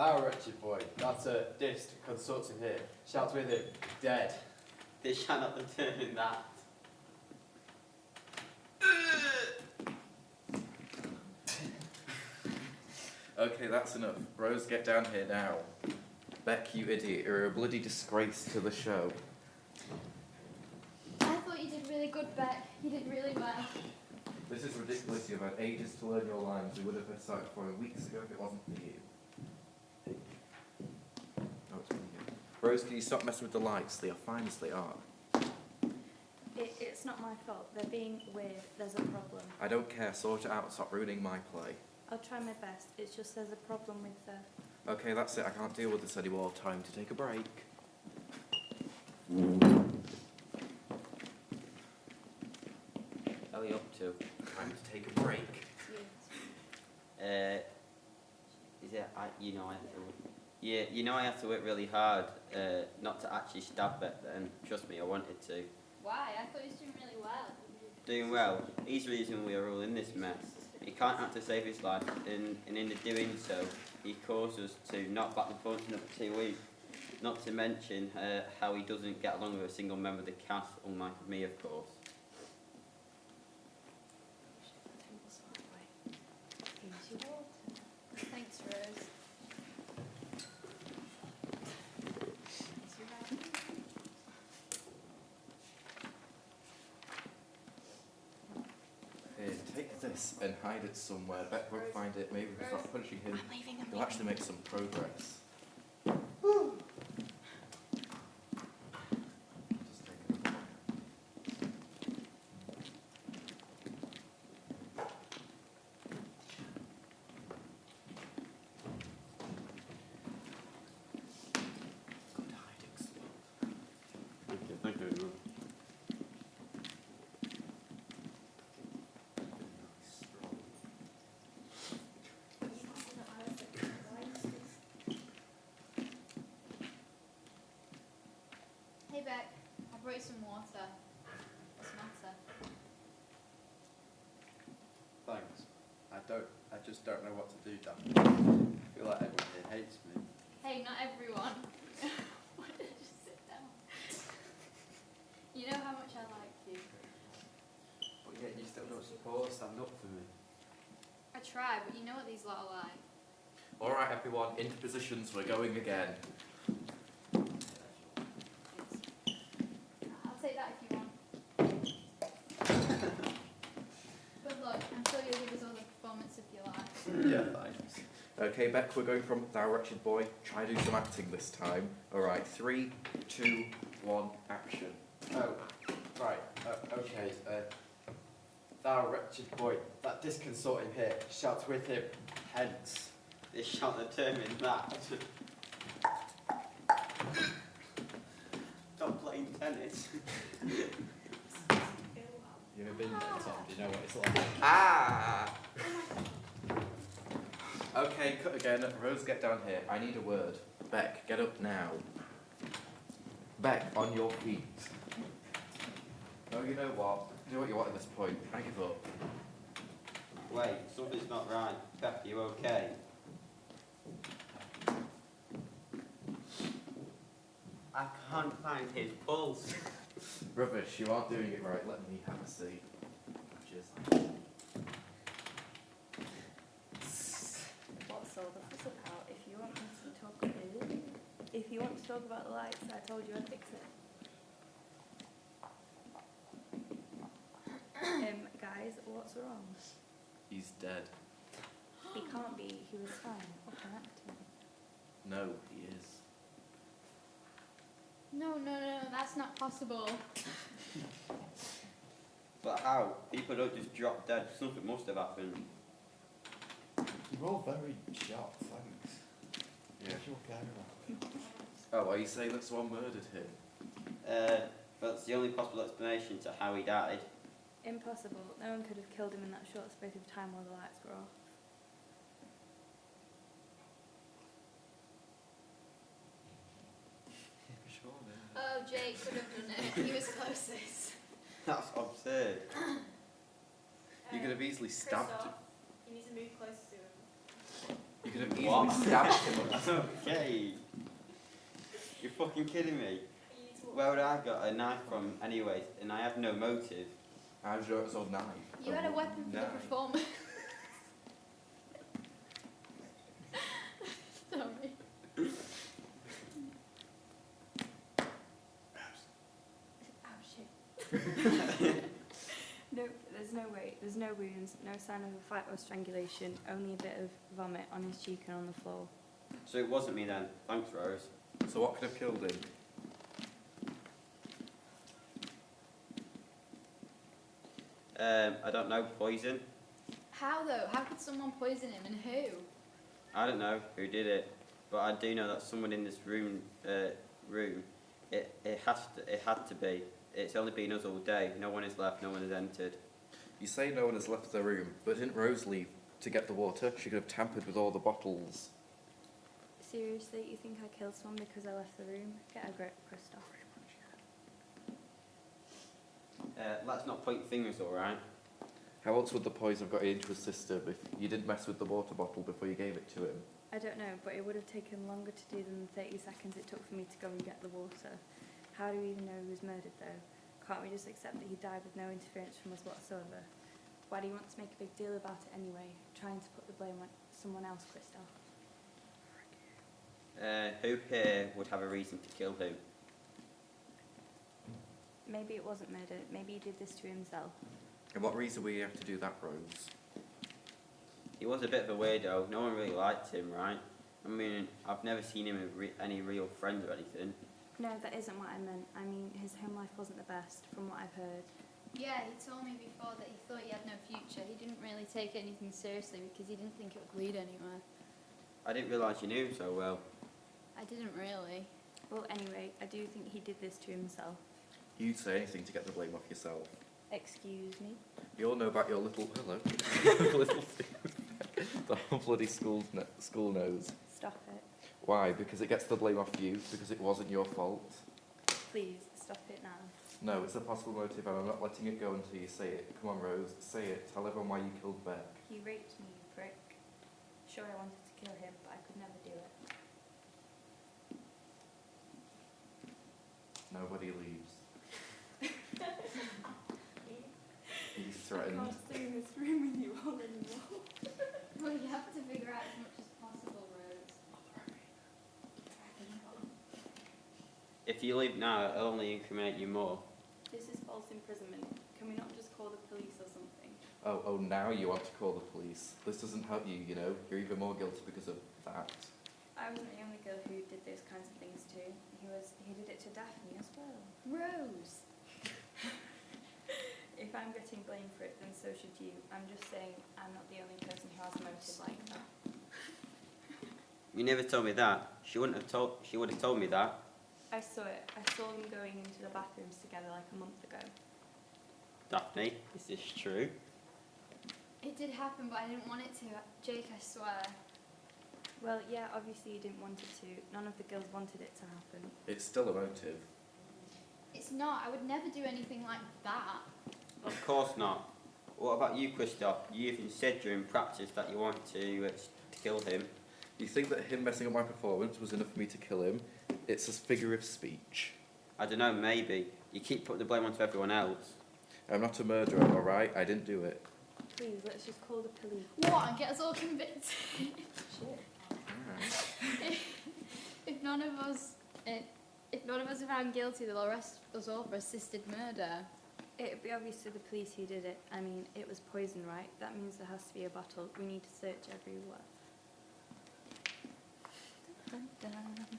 Thou wretched boy, that's a dist consulting here. Shout with him, dead. They shall not determine that. Okay, that's enough. Rose, get down here now. Beck, you idiot, you're a bloody disgrace to the show. I thought you did really good, Beck. You did really well. This is ridiculous. You've had ages to learn your lines. We would have had started performing weeks ago if it wasn't for you. Oh, it's really good. Rose, can you stop messing with the lights? They are fine as they are. It's not my fault. They're being weird. There's a problem. I don't care. Sort it out. Stop ruining my play. I'll try my best. It's just there's a problem with the... Okay, that's it. I can't deal with this anymore. Time to take a break. What are you up to? Time to take a break. Is it? You know I have to. Yeah, you know I have to work really hard not to actually stab it. And trust me, I wanted to. Why? I thought you was doing really well. Doing well. He's the reason we are all in this mess. He can't act to save his life, and in the doing so, he caused us to knock back the punch in for 2 weeks. Not to mention how he doesn't get along with a single member of the cast, unlike me, of course. Here's your water. Thanks, Rose. Here's your writing. Here, take this and hide it somewhere. Beck won't find it. Maybe we'll start punching him. I'm leaving. He'll actually make some progress. Just take another one. Good hiding spot. Thank you very much. Hey, Beck. I brought you some water. What's the matter? Thanks. I just don't know what to do, Dan. I feel like everyone here hates me. Hey, not everyone. Why did I just sit down? You know how much I like you. But yet you still don't support, stand up for me. I try, but you know what these lot are like. Alright everyone, into positions, we're going again. I'll take that if you want. But look, I'm sure you'll give us all the performance if you like. Yeah, thanks. Okay, Beck, we're going from Thou Wretched Boy. Try to do some acting this time. Alright, 3, 2, 1, action. Oh, right, okay. Thou wretched boy, that disconsort him here. Shout with him, hence. They shall determine that. Stop playing tennis. You ever been there, Tom? Do you know what it's like? Ah! Okay, cut again. Rose, get down here. I need a word. Beck, get up now. Beck, on your feet. No, you know what? Do what you want at this point. I give up. Wait, something's not right. Beck, you okay? I can't find his pulse. Rubbish, you aren't doing it right. Let me have a seat. Cheers. What's all the fuss about? If you want to talk about the lights, I told you I'd fix it. Guys, what's wrong? He's dead. He can't be. He was fine. Up and acting. No, he is. No, that's not possible. But how? People don't just drop dead. Something must have happened. You're all very shocked, thanks. Yeah. What's your care about? Oh, are you saying that someone murdered him? That's the only possible explanation to how he died. Impossible. No one could have killed him in that short space of time while the lights were off. Sure, Oh, Jake could have done it. He was closest. That's absurd. You could have easily stabbed him. You need to move closer to him. You could have easily What? stabbed him. Okay. You're fucking kidding me. Where would I have got a knife from anyways? And I have no motive. How's your old knife? You had a weapon for the Knife. performance. Sorry. Oh shit. No, there's no way. There's no wounds, no sign of a fight or strangulation, only a bit of vomit on his cheek and on the floor. So it wasn't me then. Thanks, Rose. So what could have killed him? I don't know. Poison. How though? How could someone poison him and who? I don't know who did it, but I do know that someone in this room. It had to be. It's only been us all day. No one is left. No one has entered. You say no one has left the room, but didn't Rose leave to get the water? She could have tampered with all the bottles. Seriously, you think I killed someone because I left the room? Get a grip, Christoph. Let's not point fingers, all right? How else would the poison have got into his system if you didn't mess with the water bottle before you gave it to him? I don't know, but it would have taken longer to do than the 30 seconds it took for me to go and get the water. How do we even know he was murdered, though? Can't we just accept that he died with no interference from us whatsoever? Why do you want to make a big deal about it anyway? Trying to put the blame on someone else, Christoph. Who here would have a reason to kill who? Maybe it wasn't murder. Maybe he did this to himself. And what reason would you have to do that, Rose? He was a bit of a weirdo. No one really liked him, right? I mean, I've never seen him with any real friends or anything. No, that isn't what I meant. I mean, his home life wasn't the best, from what I've heard. Yeah, he told me before that he thought he had no future. He didn't really take anything seriously because he didn't think it would lead anywhere. I didn't realise you knew him so well. I didn't really. Well, anyway, I do think he did this to himself. You'd say anything to get the blame off yourself. Excuse me? You all know about your little little thing. The whole bloody school nose. Stop it. Why? Because it gets the blame off you. Because it wasn't your fault. Please, stop it now. No, it's a possible motive, and I'm not letting it go until you say it. Come on, Rose, say it. Tell everyone why you killed Beck. He raped me, you prick. Sure, I wanted to kill him, but I could never do it. Nobody leaves. He's threatened. I can't stay in this room with you all anymore. Well, you have to figure out as much as possible, Rose. If you leave now, it'll only incriminate you more. This is false imprisonment. Can we not just call the police or something? Oh, now you want to call the police. This doesn't help you, you know. You're even more guilty because of that. I wasn't the only girl who did those kinds of things too. He did it to Daphne as well. Rose! If I'm getting blamed for it, then so should you. I'm just saying I'm not the only person who has a motive like that. You never told me that. She would have told me that. I saw it. I saw them going into the bathrooms together like a month ago. Daphne, is this true? It did happen, but I didn't want it to. Jake, I swear. Well, yeah, obviously you didn't want it to. None of the girls wanted it to happen. It's still a motive. It's not. I would never do anything like that. Of course not. What about you, Christoph? You even said during practice that you wanted to kill him. You think that him messing up my performance was enough for me to kill him? It's a figure of speech. I don't know, maybe. You keep putting the blame onto everyone else. I'm not a murderer, alright? I didn't do it. Please, let's just call the police. What? And get us all convicted? Shit. If none of us are found guilty, they'll arrest us all for assisted murder. It'd be obvious to the police who did it. I mean, it was poison, right? That means there has to be a bottle. We need to search everywhere. Dun, dun, dun.